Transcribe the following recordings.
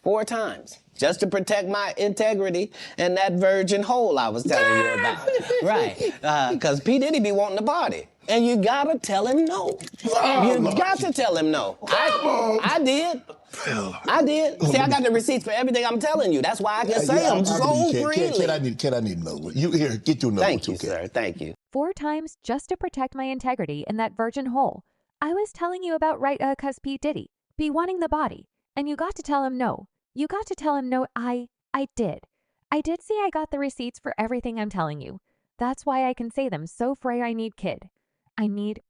4 times. Just to protect my integrity and that virgin hole I was telling you about. Right. Because P. Diddy be wanting to party. And you gotta tell him no. You got to tell him no. I did. I did. See, I got the receipts for everything I'm telling you. That's why I can say them so freely. Kid, I need to know. You here, get your number. Thank you, sir. Thank you. 4 times just to protect my integrity in that virgin hole. I was telling you about cuz P. Diddy be wanting the body. And you got to tell him no. You got to tell him no. I did. I did say I got the receipts for everything I'm telling you. That's why I can say them so free. I need kid. I need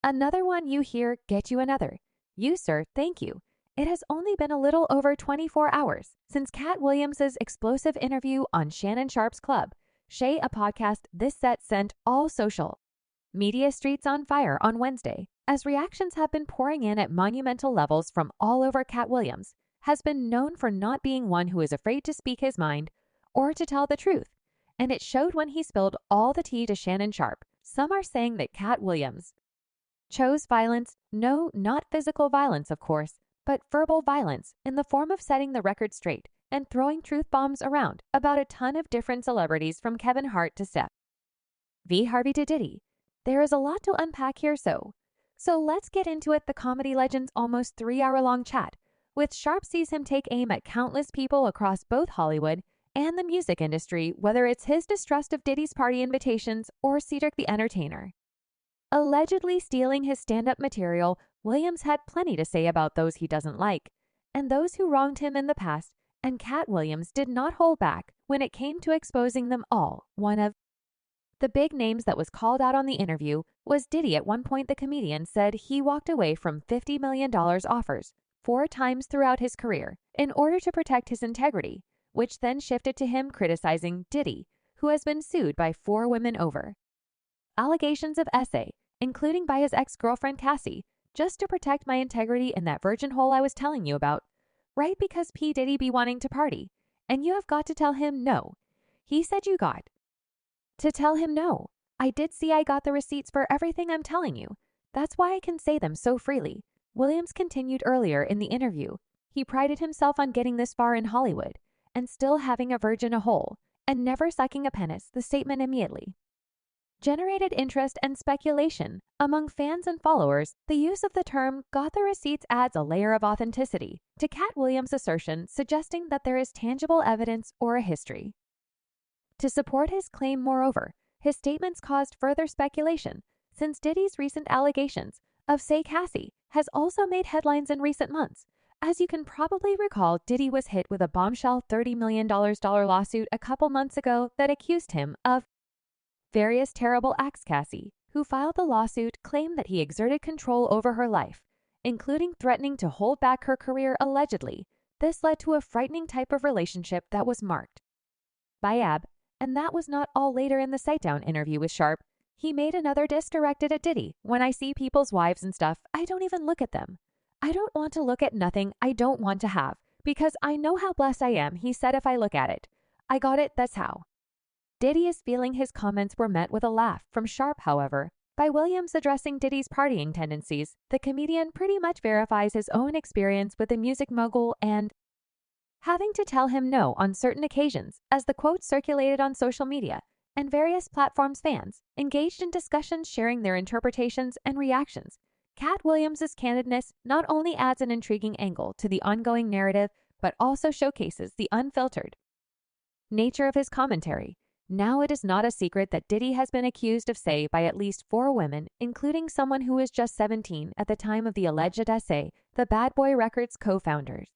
another one. You hear, get you another. You, sir, thank you. It has only been a little over 24 hours since Katt Williams' explosive interview on Shannon Sharpe's Club, Shay, a podcast this set sent all social media streets on fire on Wednesday, as reactions have been pouring in at monumental levels from all over. Katt Williams has been known for not being one who is afraid to speak his mind or to tell the truth, and it showed when he spilled all the tea to Shannon Sharpe. Some are saying that Katt Williams chose violence, no, not physical violence, of course, but verbal violence in the form of setting the record straight and throwing truth bombs around about a ton of different celebrities from Kevin Hart to Steph V. Harvey to Diddy. There is a lot to unpack here, so let's get into it. The comedy legend's almost 3-hour-long chat with Sharpe sees him take aim at countless people across both Hollywood and the music industry, whether it's his distrust of Diddy's party invitations or Cedric the Entertainer allegedly stealing his stand-up material. Williams had plenty to say about those he doesn't like and those who wronged him in the past, and Katt Williams did not hold back when it came to exposing them all. One of the big names that was called out on the interview was Diddy. At one point, the comedian said he walked away from $50 million offers 4 times throughout his career in order to protect his integrity, which then shifted to him criticizing Diddy, who has been sued by 4 women over allegations of SA, including by his ex-girlfriend Cassie, just to protect my integrity in that virgin hole I was telling you about, right? Because P. Diddy be wanting to party, and you have got to tell him no. He said you got to tell him no. I did see I got the receipts for everything I'm telling you. That's why I can say them so freely. Williams continued earlier in the interview. He prided himself on getting this far in Hollywood and still having a virgin a hole and never sucking a penis. The statement immediately generated interest and speculation among fans and followers. The use of the term got the receipts adds a layer of authenticity to Katt Williams' assertion, suggesting that there is tangible evidence or a history to support his claim. Moreover, his statements caused further speculation since Diddy's recent allegations of say Cassie has also made headlines in recent months. As you can probably recall, Diddy was hit with a bombshell $30 million lawsuit a couple months ago that accused him of various terrible acts. Cassie, who filed the lawsuit, claimed that he exerted control over her life, including threatening to hold back her career allegedly. This led to a frightening type of relationship that was marked by ab. And that was not all. Later in the sit-down interview with Sharpe, he made another diss directed at Diddy. When I see people's wives and stuff, I don't even look at them. I don't want to look at nothing I don't want to have, because I know how blessed I am, he said. If I look at it, I got it, that's how. Diddy is feeling. His comments were met with a laugh from Sharpe, however. By Williams addressing Diddy's partying tendencies, the comedian pretty much verifies his own experience with the music mogul and having to tell him no on certain occasions, as the quote circulated on social media and various platforms. Fans engaged in discussions sharing their interpretations and reactions. Katt Williams' candidness not only adds an intriguing angle to the ongoing narrative, but also showcases the unfiltered nature of his commentary. Now it is not a secret that Diddy has been accused of say by at least 4 women, including someone who was just 17 at the time of the alleged essay. The Bad Boy Records co-founders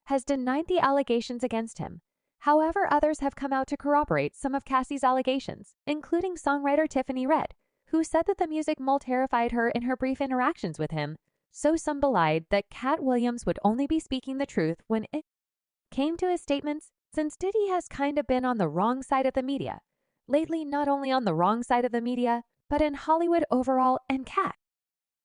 has denied the allegations against him. However, others have come out to corroborate some of Cassie's allegations, including songwriter Tiffany Red, who said that the music mole terrified her in her brief interactions with him. So some belied that Katt Williams would only be speaking the truth when it came to his statements, since Diddy has kind of been on the wrong side of the media lately, not only on the wrong side of the media, but in Hollywood overall. And Katt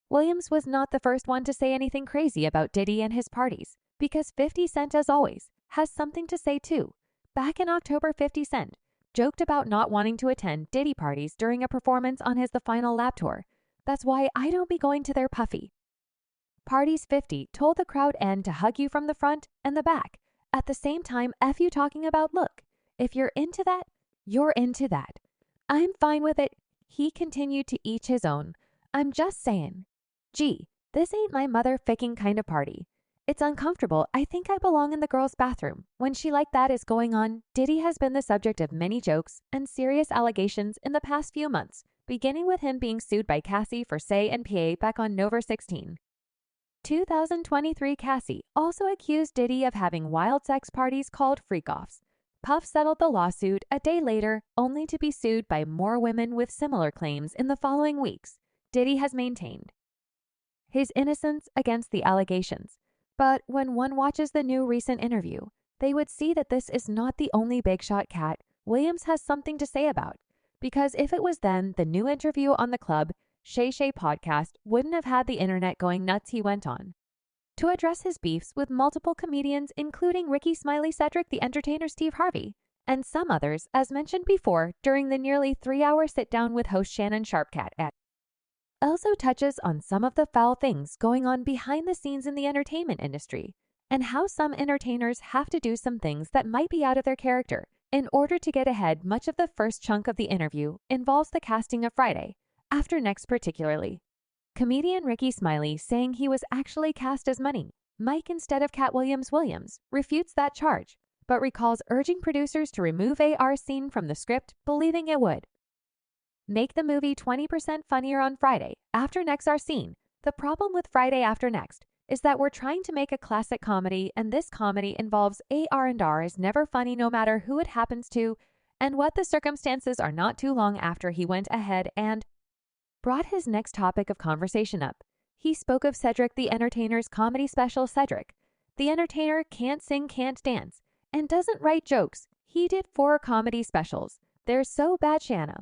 Williams was not the first one to say anything crazy about Diddy and his parties, because 50 Cent, as always, has something to say too. Back in October, 50 Cent joked about not wanting to attend Diddy parties during a performance on his The Final Lap tour. That's why I don't be going to their puffy Parties 50 told the crowd N to hug you from the front and the back. At the same time, F you talking about look. If you're into that, you're into that. I'm fine with it. He continued to each his own. I'm just saying. Gee, this ain't my mother-ficking kind of party. It's uncomfortable. I think I belong in the girls' bathroom. When shit like that is going on, Diddy has been the subject of many jokes and serious allegations in the past few months, beginning with him being sued by Cassie for Say and PA back on November 16. 2023 Cassie also accused Diddy of having wild sex parties called freak-offs. Puff settled the lawsuit a day later, only to be sued by more women with similar claims in the following weeks. Diddy has maintained his innocence against the allegations. But when one watches the new recent interview, they would see that this is not the only big shot Katt Williams has something to say about. Because if it was then, the new interview on the Club Shay Shay podcast wouldn't have had the internet going nuts he went on. To address his beefs with multiple comedians including Ricky Smiley, Cedric the Entertainer, Steve Harvey, and some others, as mentioned before during the nearly 3-hour sit-down with host Shannon Sharpcat at also touches on some of the foul things going on behind the scenes in the entertainment industry and how some entertainers have to do some things that might be out of their character in order to get ahead. Much of the first chunk of the interview involves the casting of Friday, After Next particularly. Comedian Ricky Smiley saying he was actually cast as Mike instead of Katt Williams refutes that charge, but recalls urging producers to remove AR scene from the script, believing it would make the movie 20% funnier on Friday After Next are seen. The problem with Friday After Next is that we're trying to make a classic comedy, and this comedy involves AR&R is never funny no matter who it happens to and what the circumstances are. Not too long after he went ahead and brought his next topic of conversation up. He spoke of Cedric the Entertainer's comedy special. Cedric the Entertainer can't sing, can't dance, and doesn't write jokes. He did 4 comedy specials. They're so bad, Shanna,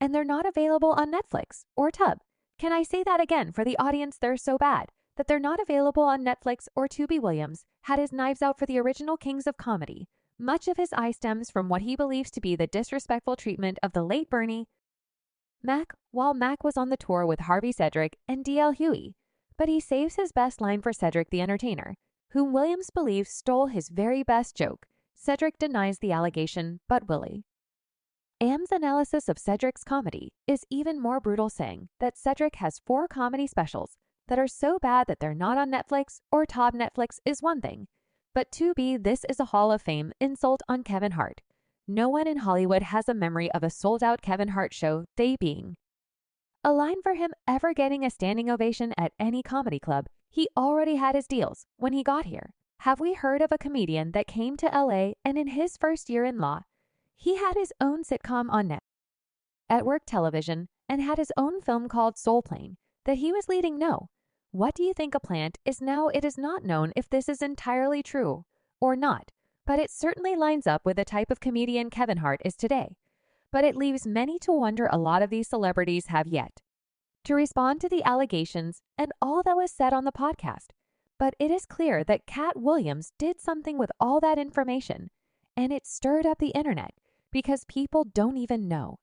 and they're not available on Netflix or Tub. Can I say that again for the audience? They're so bad that they're not available on Netflix or Tubi. Williams had his knives out for the original kings of comedy. Much of his eye stems from what he believes to be the disrespectful treatment of the late Bernie Mac while Mac was on the tour with Harvey, Cedric, and D.L. Huey. But he saves his best line for Cedric the Entertainer, whom Williams believes stole his very best joke. Cedric denies the allegation, but Willie Am's analysis of Cedric's comedy is even more brutal, saying that Cedric has 4 comedy specials that are so bad that they're not on Netflix or Top. Netflix is one thing, but to be this is a Hall of Fame insult on Kevin Hart. No one in Hollywood has a memory of a sold-out Kevin Hart show, they being a line for him ever getting a standing ovation at any comedy club. He already had his deals when he got here. Have we heard of a comedian that came to LA and in his first year in law, he had his own sitcom on network television and had his own film called Soul Plane that he was leading? No. What do you think a plant is now? It is not known if this is entirely true or not, but it certainly lines up with the type of comedian Kevin Hart is today. But it leaves many to wonder. A lot of these celebrities have yet to respond to the allegations and all that was said on the podcast. But it is clear that Katt Williams did something with all that information, and it stirred up the internet because people don't even know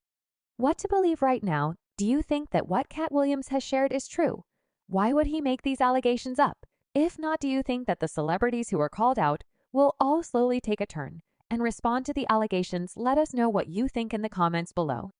what to believe right now. Do you think that what Katt Williams has shared is true? Why would he make these allegations up? If not, do you think that the celebrities who are called out will all slowly take a turn and respond to the allegations? Let us know what you think in the comments below.